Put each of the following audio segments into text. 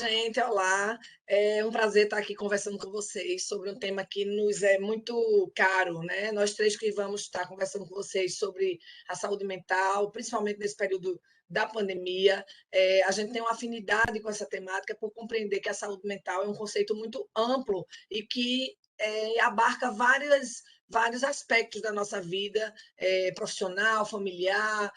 gente, olá. É um prazer estar aqui conversando com vocês sobre um tema que nos é muito caro, né? Nós três que vamos estar conversando com vocês sobre a saúde mental, principalmente nesse período da pandemia. A gente tem uma afinidade com essa temática por compreender que a saúde mental é um conceito muito amplo e que abarca vários aspectos da nossa vida profissional, familiar,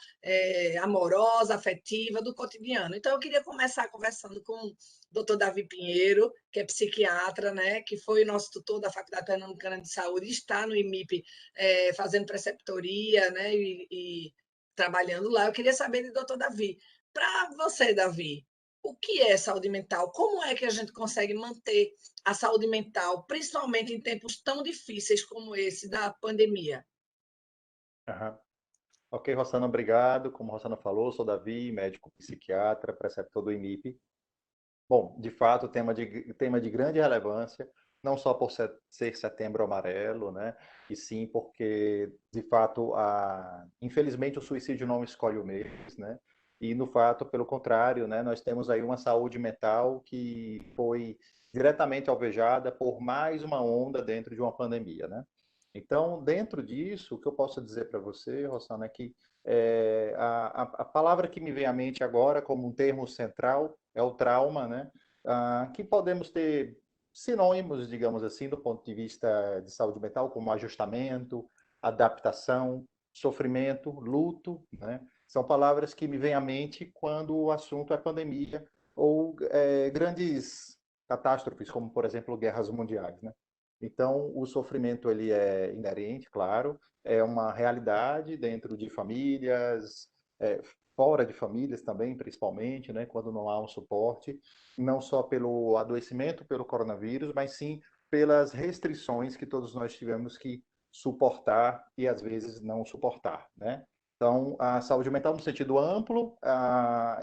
amorosa, afetiva, do cotidiano. Então, eu queria começar conversando com o doutor Davi Pinheiro, que é psiquiatra, né, que foi nosso tutor da Faculdade Pernambucana de Saúde, está no IMIP fazendo preceptoria, né, e trabalhando lá. Eu queria saber de doutor Davi. Para você, Davi, o que é saúde mental? Como é que a gente consegue manter a saúde mental, principalmente em tempos tão difíceis como esse da pandemia? Aham. Ok, Rossana, obrigado. Como a Rossana falou, sou Davi, médico psiquiatra, preceptor do IMIP. Bom, de fato, tema de grande relevância, não só por ser Setembro Amarelo, né? E sim porque, de fato, infelizmente o suicídio não escolhe o mês, né? E, no fato, pelo contrário, né? Nós temos aí uma saúde mental que foi diretamente alvejada por mais uma onda dentro de uma pandemia, né? Então, dentro disso, o que eu posso dizer para você, Rossana, é que a palavra que me vem à mente agora como um termo central é o trauma, né? Que podemos ter sinônimos, digamos assim, do ponto de vista de saúde mental, como ajustamento, adaptação, sofrimento, luto, né? São palavras que me vêm à mente quando o assunto é pandemia ou grandes catástrofes, como, por exemplo, guerras mundiais, né? Então, o sofrimento ele é inerente, claro, é uma realidade dentro de famílias, é, fora de famílias também, principalmente, né, quando não há um suporte, não só pelo adoecimento pelo coronavírus, mas sim pelas restrições que todos nós tivemos que suportar e às vezes não suportar, né? Então, a saúde mental no sentido amplo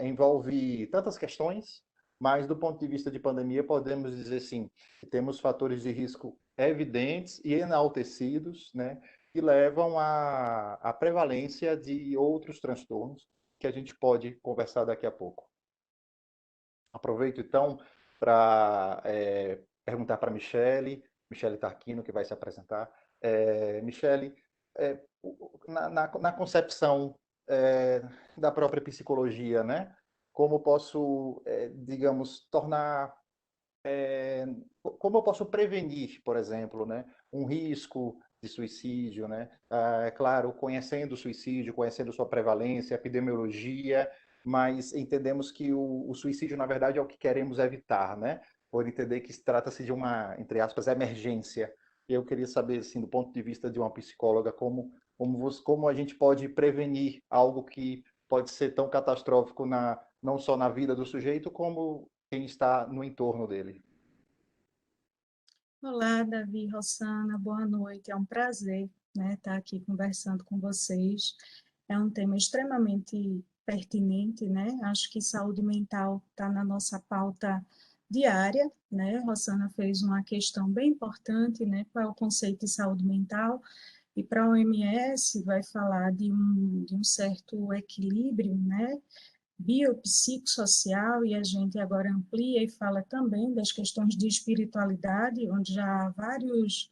envolve tantas questões, mas do ponto de vista de pandemia podemos dizer sim, que temos fatores de risco evidentes e enaltecidos, né, que levam à prevalência de outros transtornos que a gente pode conversar daqui a pouco. Aproveito então para perguntar para Michele Tarquino, que vai se apresentar. Michele, é, na concepção da própria psicologia, né? Como posso, digamos, tornar como eu posso prevenir, por exemplo, né, um risco de suicídio, né? É claro, conhecendo o suicídio, conhecendo sua prevalência, epidemiologia, mas entendemos que o suicídio, na verdade, é o que queremos evitar, né? Por entender que trata-se de uma, entre aspas, emergência. E eu queria saber, assim, do ponto de vista de uma psicóloga, como a gente pode prevenir algo que pode ser tão catastrófico não só na vida do sujeito, como quem está no entorno dele. Olá, Davi, Rossana, boa noite. É um prazer, né, estar aqui conversando com vocês. É um tema extremamente pertinente, né? Acho que saúde mental está na nossa pauta diária, né? Rossana fez uma questão bem importante, né? Qual é o conceito de saúde mental? E para a OMS vai falar de um certo equilíbrio, né? Biopsicossocial, e a gente agora amplia e fala também das questões de espiritualidade, onde já há vários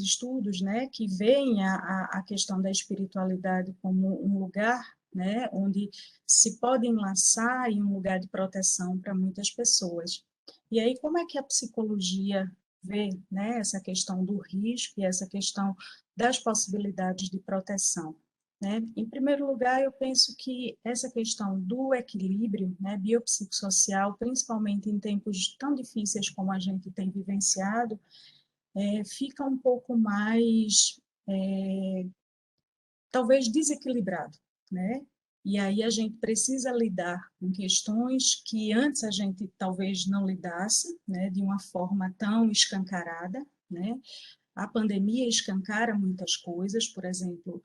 estudos, né, que veem a questão da espiritualidade como um lugar, né, onde se pode enlaçar em um lugar de proteção para muitas pessoas. E aí, como é que a psicologia vê, né, essa questão do risco e essa questão das possibilidades de proteção? Né? Em primeiro lugar, eu penso que essa questão do equilíbrio, né, biopsicossocial, principalmente em tempos tão difíceis como a gente tem vivenciado, fica um pouco mais, talvez, desequilibrado, né? E aí a gente precisa lidar com questões que antes a gente talvez não lidasse, né, de uma forma tão escancarada, né? A pandemia escancara muitas coisas, por exemplo,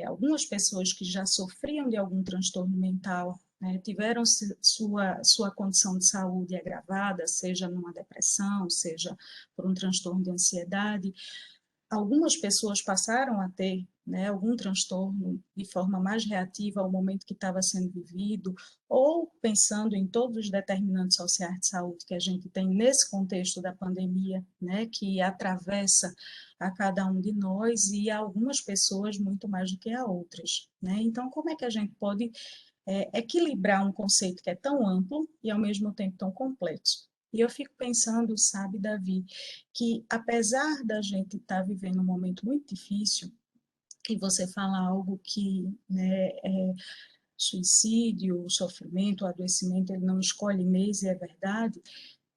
algumas pessoas que já sofriam de algum transtorno mental, né, tiveram sua condição de saúde agravada, seja numa depressão, seja por um transtorno de ansiedade, algumas pessoas passaram a ter, né, algum transtorno de forma mais reativa ao momento que estava sendo vivido, ou pensando em todos os determinantes sociais de saúde que a gente tem nesse contexto da pandemia, né, que atravessa a cada um de nós e a algumas pessoas muito mais do que a outras, né? Então, como é que a gente pode equilibrar um conceito que é tão amplo e ao mesmo tempo tão complexo? E eu fico pensando, sabe, Davi, que apesar da gente estar vivendo um momento muito difícil, e você fala algo que, né, suicídio, sofrimento, adoecimento, ele não escolhe mês, e é verdade,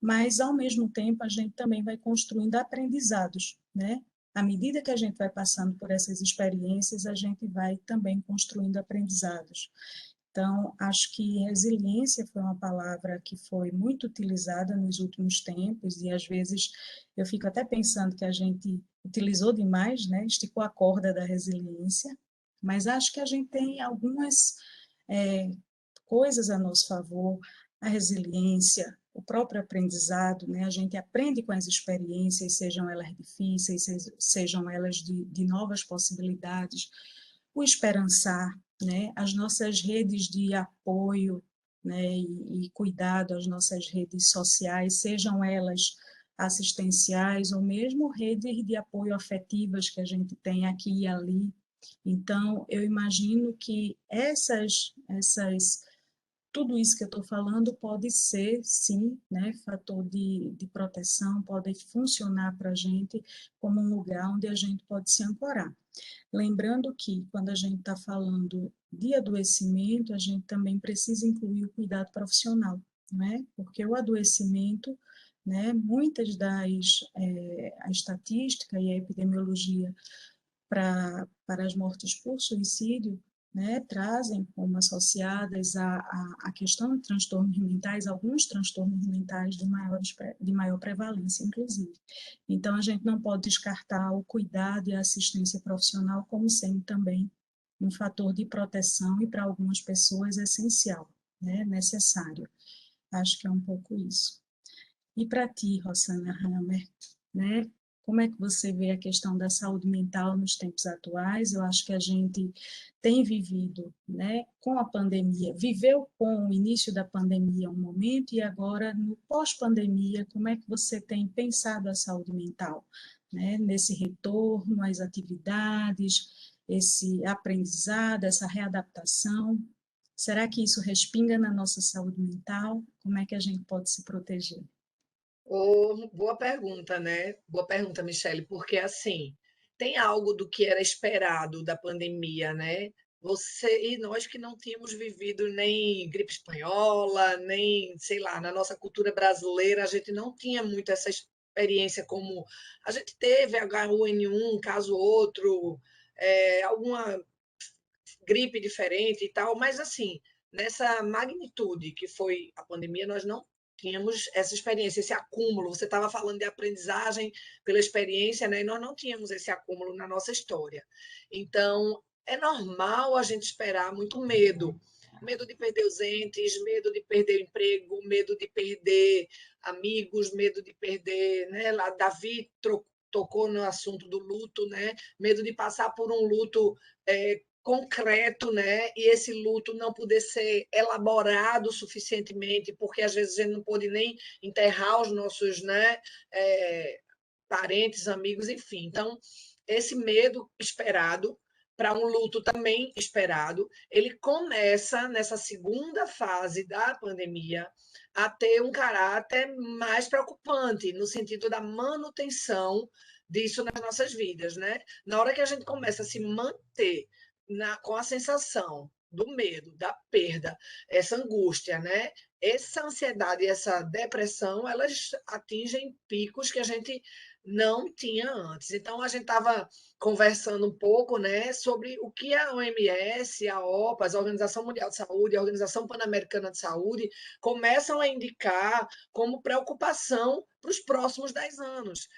mas ao mesmo tempo a gente também vai construindo aprendizados, né? À medida que a gente vai passando por essas experiências, a gente vai também construindo aprendizados. Então, acho que resiliência foi uma palavra que foi muito utilizada nos últimos tempos, e às vezes eu fico até pensando que a gente utilizou demais, né? Esticou a corda da resiliência, mas acho que a gente tem algumas é, coisas a nosso favor, a resiliência, o próprio aprendizado, né? A gente aprende com as experiências, sejam elas difíceis, sejam elas de novas possibilidades, o esperançar, né? As nossas redes de apoio, né? E cuidado, as nossas redes sociais, sejam elas assistenciais ou mesmo redes de apoio afetivas que a gente tem aqui e ali. Então, eu imagino que tudo isso que eu estou falando pode ser, sim, né, fator de proteção, pode funcionar para a gente como um lugar onde a gente pode se ancorar. Lembrando que, quando a gente está falando de adoecimento, a gente também precisa incluir o cuidado profissional, né? Porque o adoecimento, né, a estatística e a epidemiologia para as mortes por suicídio, né, trazem como associadas a questão de transtornos mentais, alguns transtornos mentais de maior prevalência, inclusive. Então, a gente não pode descartar o cuidado e a assistência profissional como sendo também um fator de proteção e, para algumas pessoas, essencial, né, necessário. Acho que é um pouco isso. E para ti, Rosana Hammer, né? Como é que você vê a questão da saúde mental nos tempos atuais? Eu acho que a gente tem vivido, né, com a pandemia, viveu com o início da pandemia um momento e agora no pós-pandemia, como é que você tem pensado a saúde mental, né, nesse retorno às atividades, esse aprendizado, essa readaptação? Será que isso respinga na nossa saúde mental? Como é que a gente pode se proteger? Boa pergunta, né? Boa pergunta, Michele, porque assim, tem algo do que era esperado da pandemia, né? Você e nós que não tínhamos vivido nem gripe espanhola, nem, sei lá, na nossa cultura brasileira, a gente não tinha muito essa experiência como a gente teve H1N1, caso outro, alguma gripe diferente e tal, mas assim, nessa magnitude que foi a pandemia, nós não tínhamos essa experiência, esse acúmulo. Você estava falando de aprendizagem pela experiência, né? E nós não tínhamos esse acúmulo na nossa história. Então, é normal a gente esperar muito medo. Medo de perder os entes, medo de perder o emprego, medo de perder amigos, medo de perder, né? Lá, Davi tocou no assunto do luto, né? Medo de passar por um luto concreto, né? E esse luto não poder ser elaborado suficientemente, porque às vezes a gente não pôde nem enterrar os nossos, né, parentes, amigos, enfim. Então, esse medo esperado para um luto também esperado, ele começa nessa segunda fase da pandemia a ter um caráter mais preocupante, no sentido da manutenção disso nas nossas vidas, né? Na hora que a gente começa a se manter com a sensação do medo, da perda, essa angústia, né? Essa ansiedade e essa depressão, elas atingem picos que a gente não tinha antes. Então, a gente estava conversando um pouco, né, sobre o que a OMS, a OPAS, a Organização Mundial de Saúde, a Organização Pan-Americana de Saúde, começam a indicar como preocupação para os próximos 10 anos.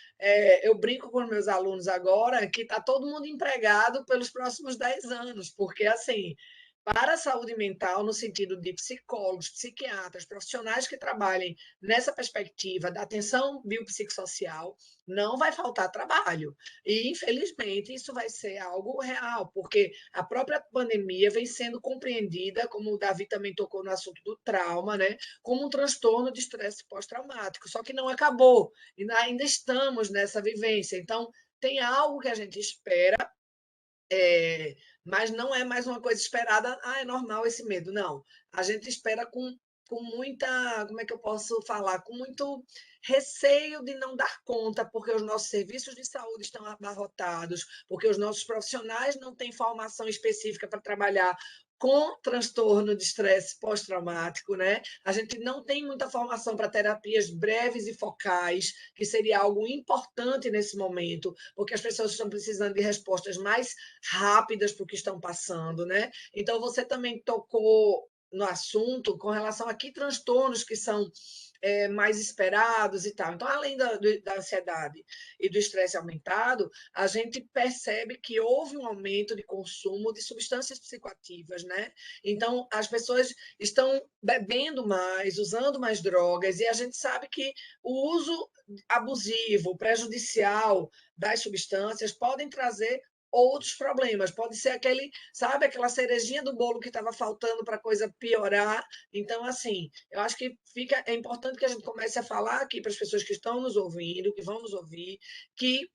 Eu brinco com meus alunos agora que está todo mundo empregado pelos próximos 10 anos, porque, assim, para a saúde mental, no sentido de psicólogos, psiquiatras, profissionais que trabalhem nessa perspectiva da atenção biopsicossocial, não vai faltar trabalho. E, infelizmente, isso vai ser algo real, porque a própria pandemia vem sendo compreendida, como o Davi também tocou no assunto do trauma, né, como um transtorno de estresse pós-traumático. Só que não acabou, e ainda estamos nessa vivência. Então, tem algo que a gente espera, mas não é mais uma coisa esperada, é normal esse medo. Não, a gente espera com muita, como é que eu posso falar? Com muito receio de não dar conta, porque os nossos serviços de saúde estão abarrotados, porque os nossos profissionais não têm formação específica para trabalhar com transtorno de estresse pós-traumático, né? A gente não tem muita formação para terapias breves e focais, que seria algo importante nesse momento, porque as pessoas estão precisando de respostas mais rápidas para o que estão passando, né? Então, você também tocou no assunto com relação a que transtornos que são mais esperados e tal. Então, além da ansiedade e do estresse aumentado, a gente percebe que houve um aumento de consumo de substâncias psicoativas, né? Então, as pessoas estão bebendo mais, usando mais drogas, e a gente sabe que o uso abusivo, prejudicial das substâncias podem trazer outros problemas. Pode ser aquele, sabe, aquela cerejinha do bolo que estava faltando para a coisa piorar. Então, assim, eu acho que é importante que a gente comece a falar aqui para as pessoas que estão nos ouvindo, que vão nos ouvir, que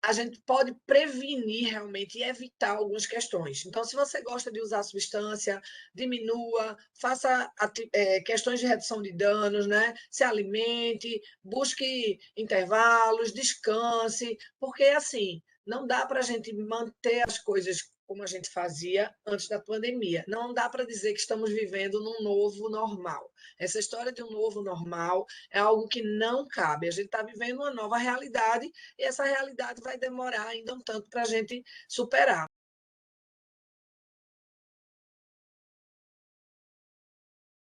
a gente pode prevenir realmente e evitar algumas questões. Então, se você gosta de usar substância, diminua, faça questões de redução de danos, né? Se alimente, busque intervalos, descanse, porque assim, não dá para a gente manter as coisas como a gente fazia antes da pandemia. Não dá para dizer que estamos vivendo num novo normal. Essa história de um novo normal é algo que não cabe. A gente está vivendo uma nova realidade e essa realidade vai demorar ainda um tanto para a gente superar.